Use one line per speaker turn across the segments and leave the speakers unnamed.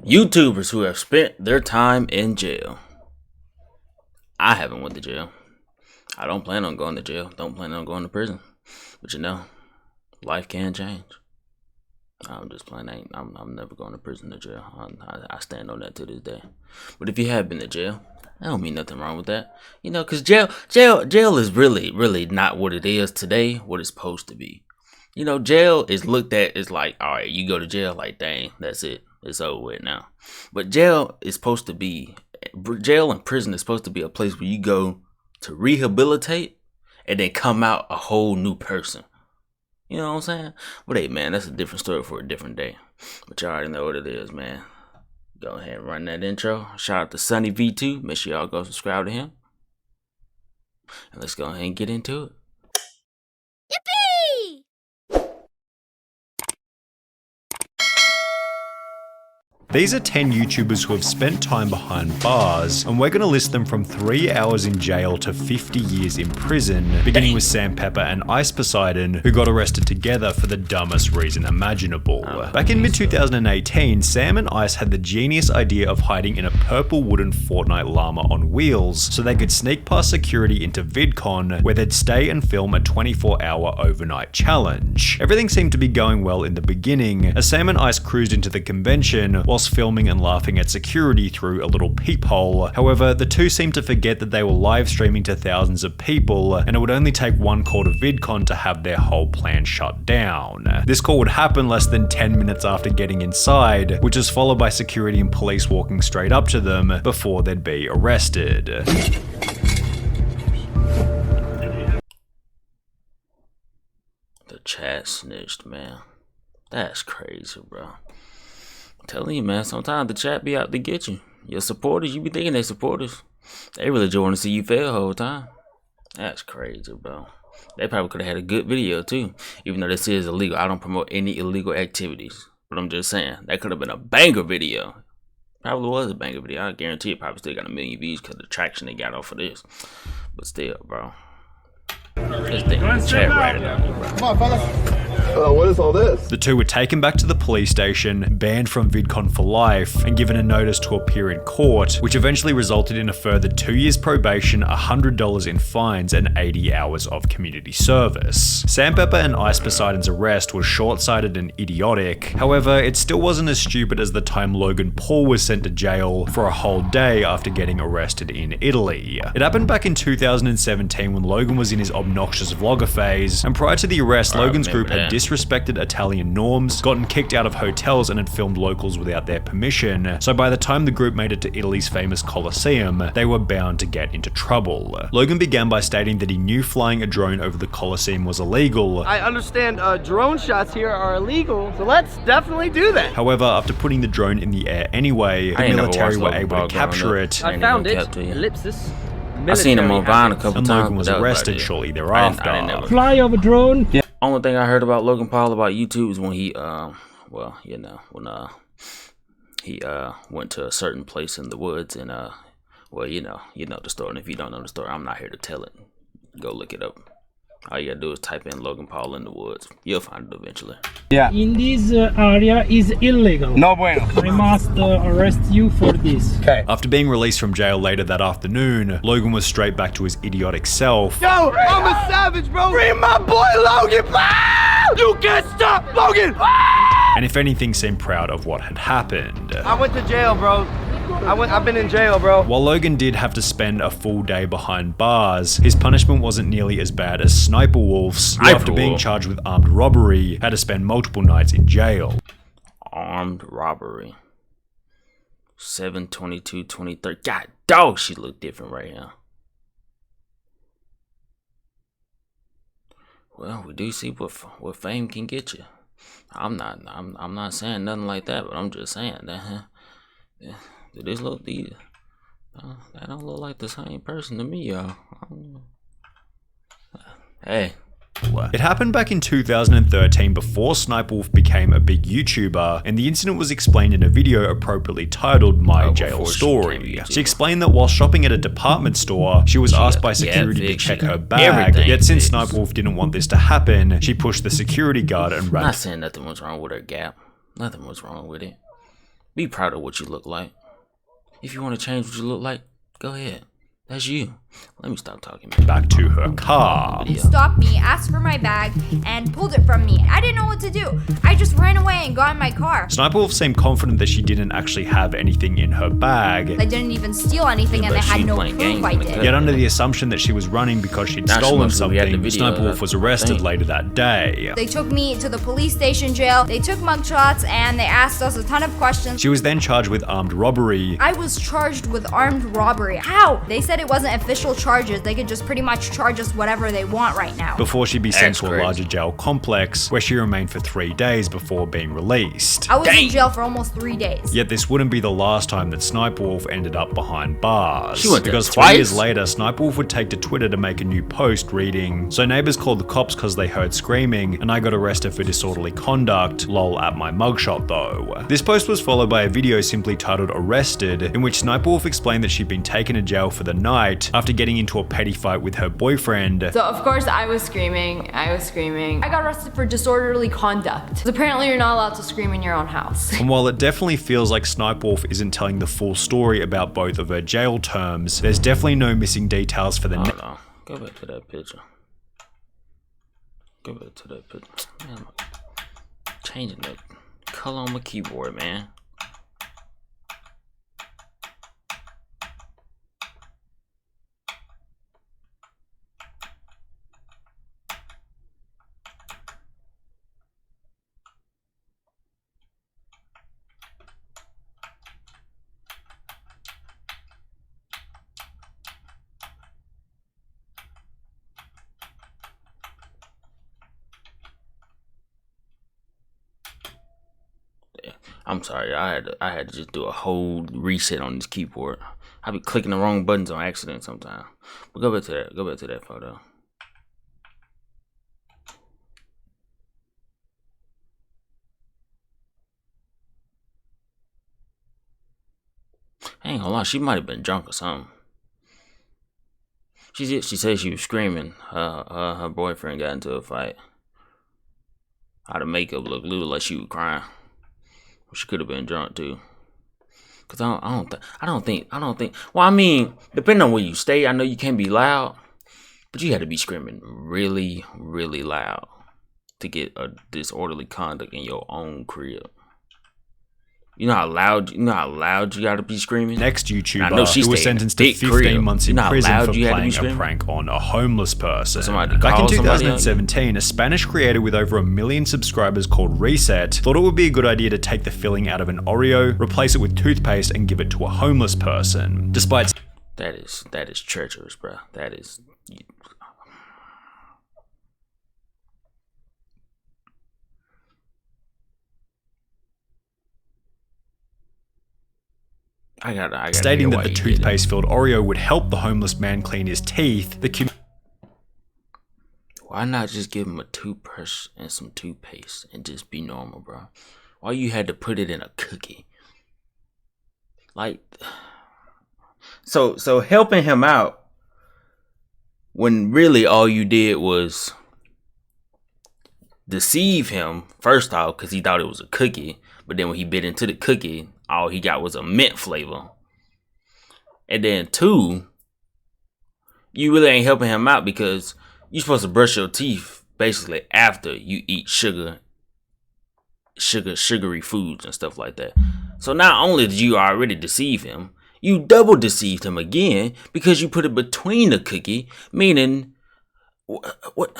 YouTubers who have spent their time in jail. I haven't went to jail. I don't plan on going to jail. Don't plan on going to prison. But you know, life can change. I'm just playing. I'm never going to prison or jail. I stand on that to this day. But if you have been to jail, I don't mean nothing wrong with that. You know, cause jail is really not what it is today. What it's supposed to be. You know, jail is looked at as like, all right, you go to jail, like, dang, that's it. It's over with now. But jail and prison is supposed to be a place where you go to rehabilitate and then come out a whole new person. You know what I'm saying? But hey, man, that's a different story for a different day. But you already know what it is, man. Go ahead and run that intro. Shout out to Sunny V2. Make sure y'all go subscribe to him. And let's go ahead and get into it.
These are 10 YouTubers who have spent time behind bars, and we're going to list them from 3 hours in jail to 50 years in prison, beginning with Sam Pepper and Ice Poseidon, who got arrested together for the dumbest reason imaginable. Back in mid-2018, Sam and Ice had the genius idea of hiding in a purple wooden Fortnite llama on wheels, so they could sneak past security into VidCon, where they'd stay and film a 24-hour overnight challenge. Everything seemed to be going well in the beginning, as Sam and Ice cruised into the convention, whilst filming and laughing at security through a little peephole. However, the two seemed to forget that they were live streaming to thousands of people, and it would only take one call to VidCon to have their whole plan shut down. This call would happen less than 10 minutes after getting inside, which is followed by security and police walking straight up to them before they'd be arrested.
The chat snitched, man. That's crazy, bro. I'm telling you, man, sometimes the chat be out to get you. Your supporters, you be thinking they supporters. They really just want to see you fail the whole time. That's crazy, bro. They probably could have had a good video, too. Even though this is illegal. I don't promote any illegal activities. But I'm just saying, that could have been a banger video. Probably was a banger video. I guarantee it probably still got 1 million views because of the traction they got off of this. But still, bro. This thing in the chat right now, bro.
Come on, fellas. What is all this?
The two were taken back to the police station, banned from VidCon for life, and given a notice to appear in court, which eventually resulted in a further 2 years probation, $100 in fines, and 80 hours of community service. Sam Pepper and Ice Poseidon's arrest was short-sighted and idiotic. However, it still wasn't as stupid as the time Logan Paul was sent to jail for a whole day after getting arrested in Italy. It happened back in 2017 when Logan was in his obnoxious vlogger phase, and prior to the arrest, Logan's group had disrespected Italian norms, gotten kicked out of hotels, and had filmed locals without their permission. So by the time the group made it to Italy's famous Colosseum, they were bound to get into trouble. Logan began by stating that he knew flying a drone over the Colosseum was illegal.
I understand drone shots here are illegal, so let's definitely do that.
However, after putting the drone in the air anyway, the military were able to capture it.
I found it. Ellipsis.
I seen him on Vine a couple times.
And Logan was arrested shortly thereafter.
I didn't
fly over drone.
Yeah. Only thing I heard about Logan Paul about YouTube is when he well, you know, when he went to a certain place in the woods and well, you know the story. And if you don't know the story, I'm not here to tell it. Go look it up. All you gotta do is type in Logan Paul in the woods. You'll find it eventually.
Yeah. In this area is illegal.
No bueno.
I must arrest you for this.
Okay.
After being released from jail later that afternoon, Logan was straight back to his idiotic self.
Yo, I'm a savage, bro. Free my boy Logan. You can't stop Logan.
And if anything, seemed proud of what had happened.
I went to jail, bro. I've been in jail, bro.
While Logan did have to spend a full day behind bars, his punishment wasn't nearly as bad as Sniper Wolf's, who after being charged with armed robbery, had to spend multiple nights in jail.
Armed robbery. 7/22/23. God dog, she looked different right now. Well, we do see what fame can get you. I'm not saying nothing like that, but I'm just saying that. Yeah. This look that don't look like the same person to me, y'all. Hey.
It happened back in 2013 before Sniper Wolf became a big YouTuber, and the incident was explained in a video appropriately titled My Jail Story. She explained that while shopping at a department store, she was asked by security to check her bag, yet since Sniper Wolf didn't want this to happen, she pushed the security guard and ran.
I'm not saying nothing was wrong with her gap. Nothing was wrong with it. Be proud of what you look like. If you want to change what you look like, go ahead. That's you. Let me stop talking.
Back to her car.
Video.
Stopped me, asked for my bag, and pulled it from me. I didn't know what to do. I just ran away and got in my car.
Sniper Wolf seemed confident that she didn't actually have anything in her bag,
I didn't even steal anything, and they had no proof I did.
yet under the assumption that she was running because she'd
Now she
stolen
must have had the
something,
video
Sniper
of
Wolf
that
was arrested
thing.
later that day.
They took me to the police station jail. They took mugshots, and they asked us a ton of questions.
She was then charged with armed robbery.
I was charged with armed robbery. How? They said it wasn't official charges. They could just pretty much charge us whatever they want right now.
Before she'd be sent
That's
to a
crazy.
larger jail complex, where she remained for 3 days before being released.
I was
Dang.
in jail for almost 3 days.
Yet this wouldn't be the last time that Sniper Wolf ended up behind bars.
She went there
because
twice?
3 years later, Sniper Wolf would take to Twitter to make a new post reading, "So neighbors called the cops because they heard screaming, and I got arrested for disorderly conduct, lol at my mugshot though." This post was followed by a video simply titled "Arrested," in which Sniper Wolf explained that she'd been taken to jail for the night after getting into a petty fight with her boyfriend.
So of course I was screaming. I got arrested for disorderly conduct. Apparently you're not allowed to scream in your own house.
And while it definitely feels like Sniper Wolf isn't telling the full story about both of her jail terms, there's definitely no missing details for the
Hold on. Go back to that picture. Go back to that picture. Man, I'm changing the color on my keyboard, man. I'm sorry, I had to just do a whole reset on this keyboard. I be clicking the wrong buttons on accident sometimes. But go back to that. Go back to that photo. I ain't gonna lie, she might have been drunk or something. She said she was screaming. Her boyfriend got into a fight. How the makeup looked like she was crying. She could have been drunk too. Cause I don't think. Well, I mean, depending on where you stay, I know you can't be loud, but you had to be screaming really, really loud to get a disorderly conduct in your own crib. You know how loud you gotta be screaming?
next
I know
YouTuber
she
who was
stayed in a
sentenced to
big
15
crib.
months
You
in
know how
prison
loud
for
you had to be
playing a
screaming?
prank on a homeless person.
Somebody
Back in
call somebody
2017, a Spanish creator with over 1 million subscribers called Reset thought it would be a good idea to take the filling out of an Oreo, replace it with toothpaste, and give it to a homeless person. Despite
That is treacherous, bro. That is. I gotta
stating
hear
that
why
the
you did it.
toothpaste-filled Oreo would help the homeless man clean his teeth, the
Why not just give him a toothbrush and some toothpaste and just be normal, bro? Why you had to put it in a cookie? Like, so helping him out when really all you did was deceive him, first off, because he thought it was a cookie. But then when he bit into the cookie, all he got was a mint flavor. And then 2, you really ain't helping him out because you're supposed to brush your teeth basically after you eat sugary foods and stuff like that. So not only did you already deceive him, you double deceived him again because you put it between the cookie, meaning what?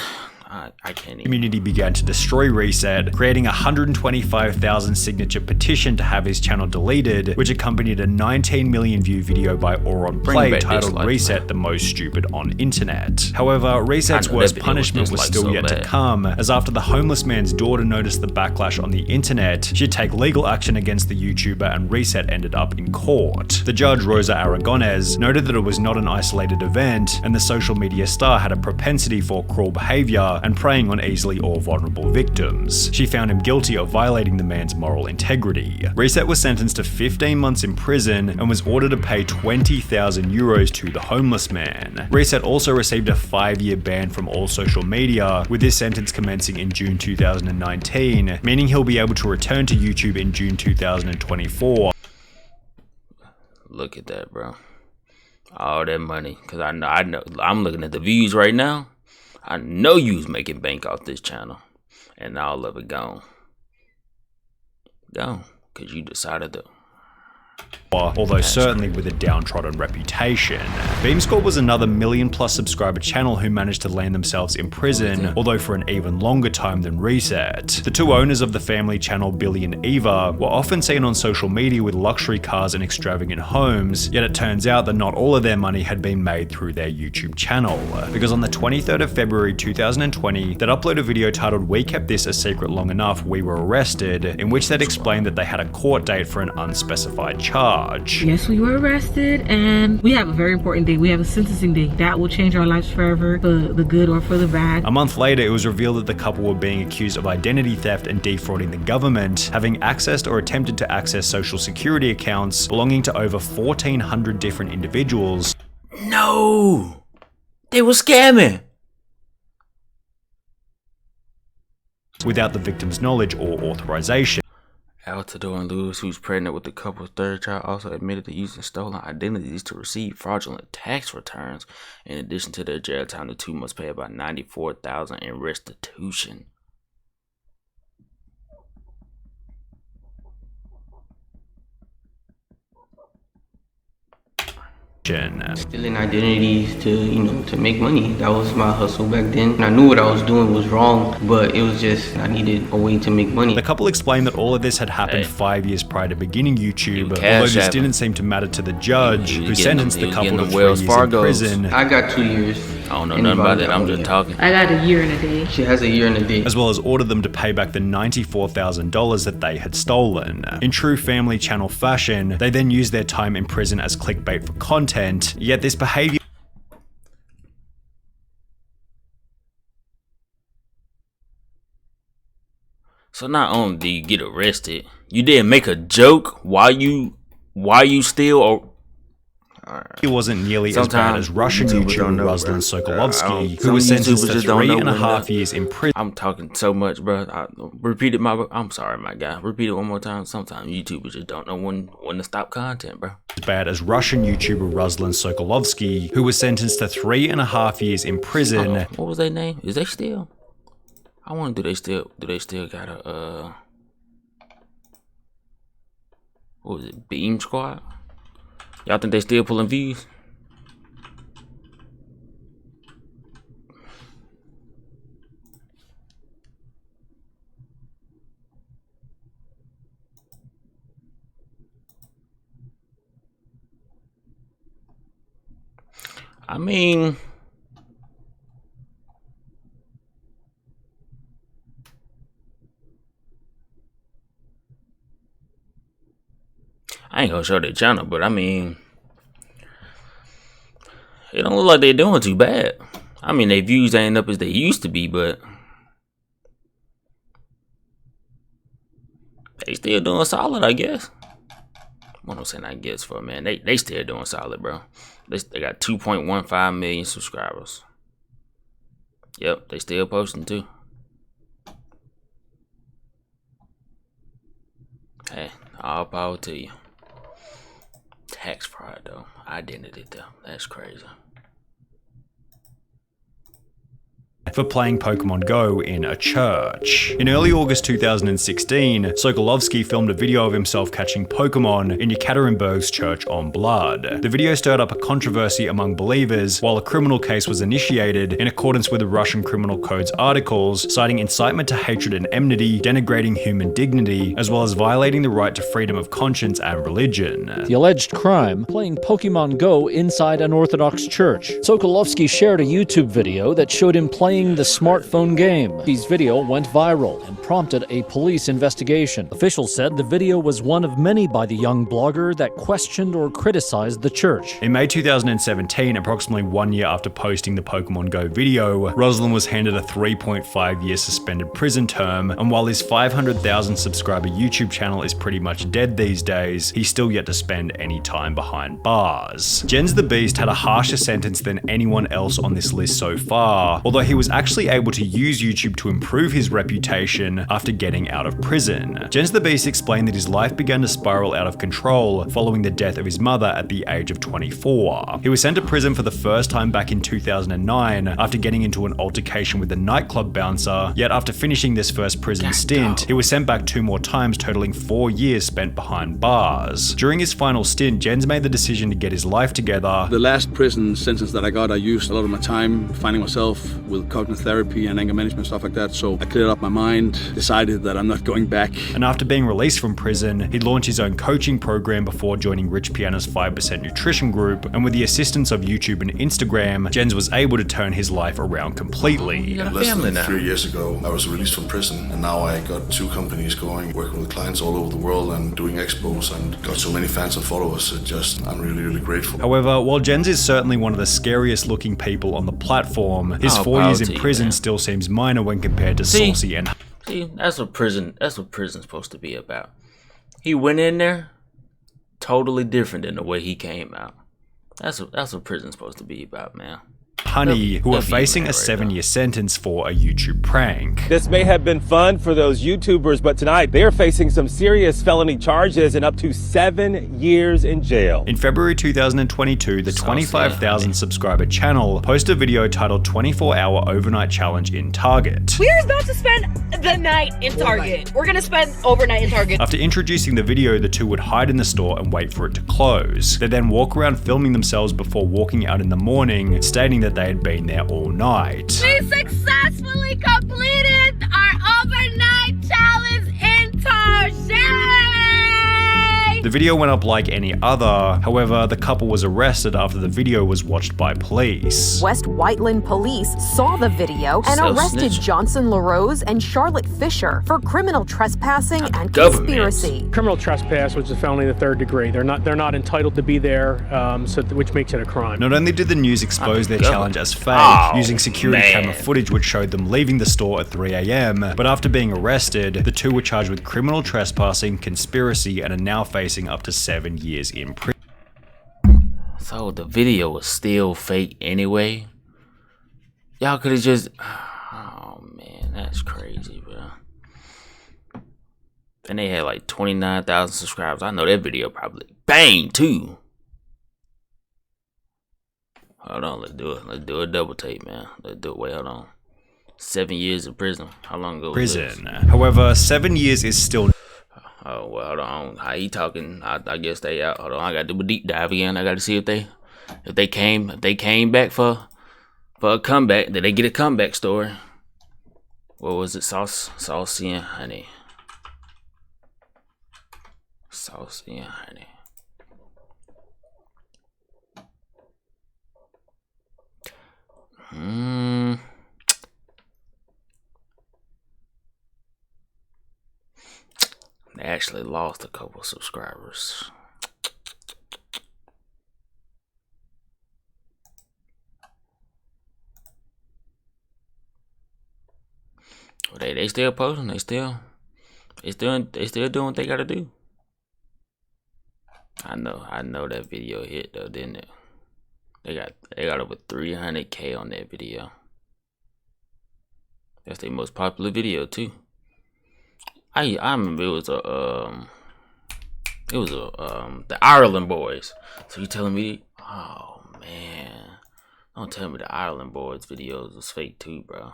I can't even.
community began to destroy Reset, creating a 125,000 signature petition to have his channel deleted, which accompanied a 19 million view video by Auron
Bring
Play
back
titled
dislikes,
Reset,
man.
the most stupid on internet. However, Reset's
I know
worst
that video was
punishment was
disliked
still
so
yet to
bad.
come, as after the homeless man's daughter noticed the backlash on the internet, she'd take legal action against the YouTuber, and Reset ended up in court. The judge, Rosa Aragonés, noted that it was not an isolated event, and the social media star had a propensity for cruel behavior, and preying on easily or vulnerable victims. She found him guilty of violating the man's moral integrity. Reset was sentenced to 15 months in prison and was ordered to pay 20,000 euros to the homeless man. Reset also received a 5-year ban from all social media, with this sentence commencing in June 2019, meaning he'll be able to return to YouTube in June 2024.
Look at that, bro. All that money. Because I know, I'm looking at the views right now. I know you was making bank off this channel. And all of it gone. Gone. Because you decided to.
Although certainly with a downtrodden reputation. Beamscore was another million-plus subscriber channel who managed to land themselves in prison, although for an even longer time than Reset. The two owners of the family channel, Billy and Eva, were often seen on social media with luxury cars and extravagant homes, yet it turns out that not all of their money had been made through their YouTube channel. Because on the 23rd of February 2020, they'd upload a video titled "We Kept This a Secret Long Enough, We Were Arrested," in which they'd explained that they had a court date for an unspecified charge.
Yes, we were arrested, and we have a very important day. We have a sentencing day. That will change our lives forever, for the good or for the bad.
A month later, it was revealed that the couple were being accused of identity theft and defrauding the government, having accessed or attempted to access social security accounts belonging to over 1,400 different individuals.
No! They were scamming!
Without the victim's knowledge or authorization.
Altador and Lewis, who's pregnant with the couple's third child, also admitted to using stolen identities to receive fraudulent tax returns. In addition to their jail time, the two must pay about $94,000 in restitution.
Stealing identities to make money. That was my hustle back then. And I knew what I was doing was wrong, but it was just, I needed a way to make money.
The couple explained that all of this had happened 5 years prior to beginning YouTube, although this didn't seem to matter to the judge, who sentenced the couple to 3 years in prison.
I got 2 years.
I don't know nothing about it, I'm just talking.
I got a year and a day.
She has a year and a day.
As well as ordered them to pay back the $94,000 that they had stolen. In true family channel fashion, they then used their time in prison as clickbait for content, yet this behavior
So not only do you get arrested, you didn't make a joke while you still or
He wasn't nearly as bad as Russian YouTuber Ruslan Sokolovsky, who was sentenced to 3.5 years in prison.
I'm talking so much, bro. I'm sorry, my guy. Repeat it one more time. Sometimes YouTubers just don't know when to stop content, bro.
As bad as Russian YouTuber Ruslan Sokolovsky, who was sentenced to 3.5 years in prison.
What was their name? Is they still? I wonder, do they still got a what was it? Beam Squad? Y'all think they still pulling views? I mean, I ain't gonna show their channel, but I mean, it don't look like they're doing too bad. I mean, their views ain't up as they used to be, but they still doing solid, I guess. What I'm saying, I guess, for a man, they still doing solid, bro. They got 2.15 million subscribers. Yep, they still posting too. Hey, all power to you. Tax fraud though, identity though, that's crazy.
For playing Pokemon Go in a church. In early August 2016, Sokolovsky filmed a video of himself catching Pokemon in Yekaterinburg's Church on Blood. The video stirred up a controversy among believers, while a criminal case was initiated in accordance with the Russian Criminal Code's articles, citing incitement to hatred and enmity, denigrating human dignity, as well as violating the right to freedom of conscience and religion.
The alleged crime, playing Pokemon Go inside an Orthodox church. Sokolovsky shared a YouTube video that showed him playing playing the smartphone game. His video went viral and prompted a police investigation. Officials said the video was one of many by the young blogger that questioned or criticized the church.
In May 2017, approximately 1 year after posting the Pokemon Go video, Rosalind was handed a 3.5-year suspended prison term, and while his 500,000 subscriber YouTube channel is pretty much dead these days, he's still yet to spend any time behind bars. Jens the Beast had a harsher sentence than anyone else on this list so far, although he was actually able to use YouTube to improve his reputation after getting out of prison. Jens the Beast explained that his life began to spiral out of control following the death of his mother at the age of 24. He was sent to prison for the first time back in 2009 after getting into an altercation with a nightclub bouncer, yet after finishing this first prison stint, he was sent back 2 more times, totaling 4 years spent behind bars. During his final stint, Jens made the decision to get his life together.
The last prison sentence that I got, I used a lot of my time finding myself with cognitive therapy and anger management, stuff like that, so I cleared up my mind, decided that I'm not going back.
And after being released from prison, he launched his own coaching program before joining Rich Piana's 5% Nutrition group, and with the assistance of YouTube and Instagram, Jens was able to turn his life around completely.
Less than 3 years ago, I was released from prison, and now I got 2 companies going, working with clients all over the world and doing expos, and got so many fans and followers. I'm really, really grateful.
However, while Jens is certainly one of the scariest looking people on the platform, his 4 years in prison still seems minor when compared to Saucy and...
See, that's what prison's supposed to be about. He went in there totally different than the way he came out. That's what prison's supposed to be about, man.
Honey, who are facing a 7-year sentence for a YouTube prank.
This may have been fun for those YouTubers, but tonight they are facing some serious felony charges and up to 7 years in jail.
In February 2022, the 25,000 subscriber channel posted a video titled 24-Hour Overnight Challenge in Target.
We're about to spend the night in Target. We're gonna spend overnight in Target.
After introducing the video, the two would hide in the store and wait for it to close. They then walk around filming themselves before walking out in the morning, stating that they had been there all night.
We successfully completed our overnight challenge in Target.
The video went up like any other, however, the couple was arrested after the video was watched by police.
West Whiteland police saw the video and arrested Johnson LaRose and Charlotte Fisher for criminal trespassing and conspiracy.
Criminal trespass, which is a felony in the 3rd degree. They're not entitled to be there, which makes it a crime.
Not only did the news expose their challenge as fake, using security camera footage which showed them leaving the store at 3 AM, but after being arrested, the two were charged with criminal trespassing, conspiracy, and are now facing up to 7 years in prison.
So the video was still fake anyway? Y'all could have just... Oh man, that's crazy, bro. And they had like 29,000 subscribers. I know that video probably bang too. Hold on, let's do it. Let's do a double tape, man. Let's do it. Wait, hold on. 7 years in prison. How long ago was this?
However, 7 years is still...
Oh, well, hold on. How he talking? I guess they out. Hold on, I gotta do a deep dive again. I gotta see if they came back for a comeback. Did they get a comeback story? What was it? Saucy and honey. Saucy and honey. They actually lost a couple subscribers. Well, they still posting. They still doing what they gotta do. I know that video hit though, didn't it? They got over 300K on that video. That's their most popular video too. I remember it was the Ireland boys. So you telling me? Oh man, don't tell me the Ireland boys videos was fake too, bro.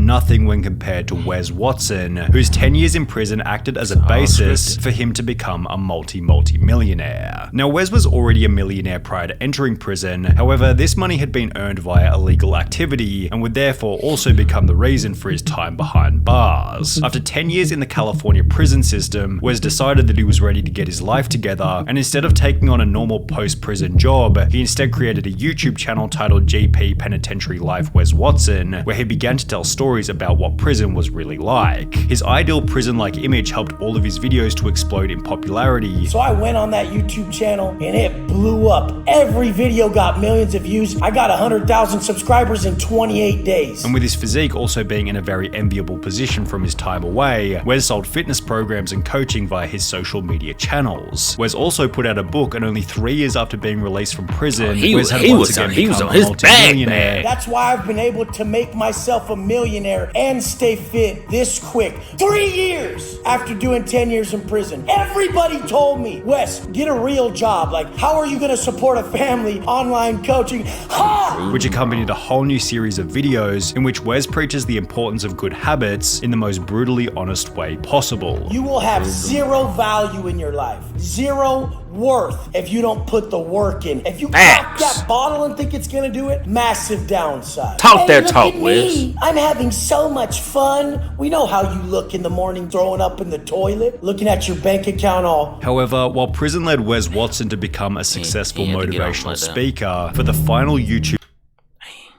nothing when compared to Wes Watson, whose 10 years in prison acted as a basis for him to become a multi-millionaire. Now, Wes was already a millionaire prior to entering prison, however, this money had been earned via illegal activity and would therefore also become the reason for his time behind bars. After 10 years in the California prison system, Wes decided that he was ready to get his life together, and instead of taking on a normal post-prison job, he instead created a YouTube channel titled GP Penitentiary Life Wes Watson, where he began to tell stories about what prison was really like. His ideal prison-like image helped all of his videos to explode in popularity.
So I went on that YouTube channel and it blew up. Every video got millions of views. I got 100,000 subscribers in 28 days.
And with his physique also being in a very enviable position from his time away, Wes sold fitness programs and coaching via his social media channels. Wes also put out a book, and only 3 years after being released from prison, Wes had once again become a multi-millionaire.
That's why I've been able to make myself a millionaire and stay fit this quick. 3 years after doing 10 years in prison. Everybody told me, Wes, get a real job. Like, how are you gonna support a family? Online coaching. Ha!
Which accompanied a whole new series of videos in which Wes preaches the importance of good habits in the most brutally honest way possible.
You will have zero value in your life. Zero worth if you don't put the work in. If you crack that bottle and think it's gonna do it, massive downside.
Talk that talk, Wes.
I'm having so much fun. We know how you look in the morning throwing up in the toilet, looking at your bank account all.
However, while prison led Wes Watson to become a successful motivational speaker, for the final YouTube...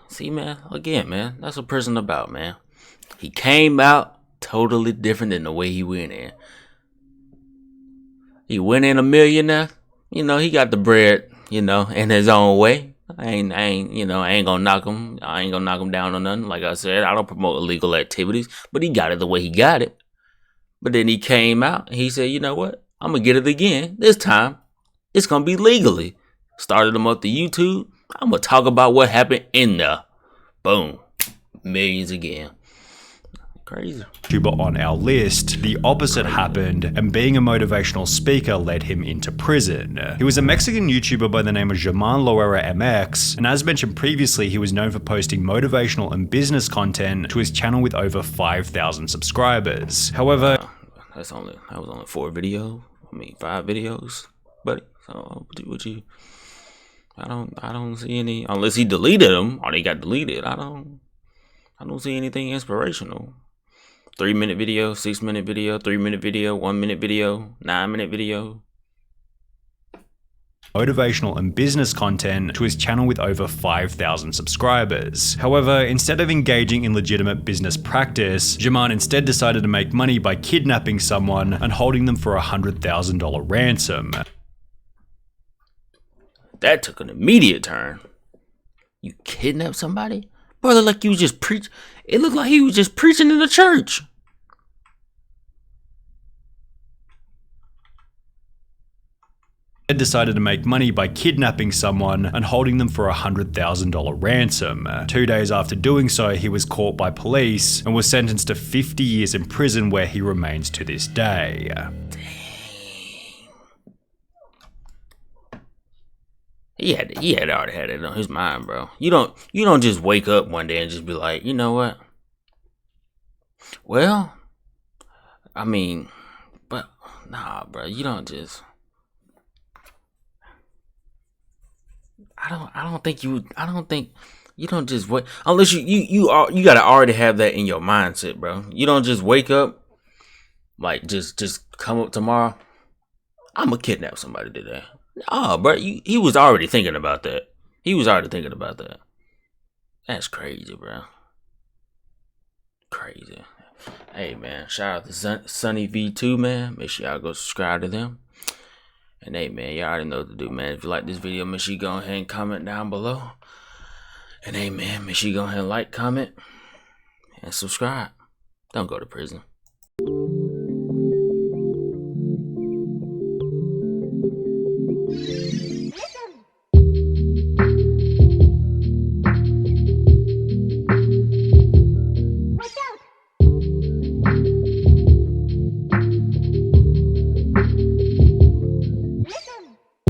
See, man, again, man, that's what prison about, man. He came out totally different than the way he went in. He went in a millionaire, you know, he got the bread, you know, in his own way. I ain't gonna knock him. I ain't gonna knock him down on nothing. Like I said, I don't promote illegal activities, but he got it the way he got it. But then he came out and he said, you know what? I'm gonna get it again. This time, it's gonna be legally. Started him up to YouTube. I'm gonna talk about what happened in there. Boom. Millions again. Crazy.
YouTuber on our list, the opposite happened, and being a motivational speaker led him into prison. He was a Mexican YouTuber by the name of German Loera MX, and as mentioned previously, he was known for posting motivational and business content to his channel with over 5,000 subscribers. However,
that was only 4 videos. I mean 5 videos, buddy. So what you? I don't see any, unless he deleted them or they got deleted. I don't see anything inspirational. 3-minute video, 6-minute video, 3-minute video, 1-minute video, 9-minute video.
Motivational and business content to his channel with over 5,000 subscribers. However, instead of engaging in legitimate business practice, Jaman instead decided to make money by kidnapping someone and holding them for a $100,000 ransom.
That took an immediate turn. You kidnapped somebody? Brother, like you just preach. It looked like he was just preaching in the church.
Decided to make money by kidnapping someone and holding them for a $100,000 ransom. 2 days after doing so, he was caught by police and was sentenced to 50 years in prison, where he remains to this day.
He had already had it on his mind, bro. You don't just wake up one day and just be like, you know what? Well, I mean, but nah, bro. You don't just. I don't think you don't just wait unless you gotta already have that in your mindset, bro. You don't just wake up like just come up tomorrow. I'm gonna kidnap somebody today. Oh, bro, he was already thinking about that. That's crazy, bro. Crazy. Hey, man, shout out to Sunny V2, man. Make sure y'all go subscribe to them. And hey, man, y'all already know what to do, man. If you like this video, make sure you go ahead and comment down below. And hey, man, make sure you go ahead and like, comment, and subscribe. Don't go to prison.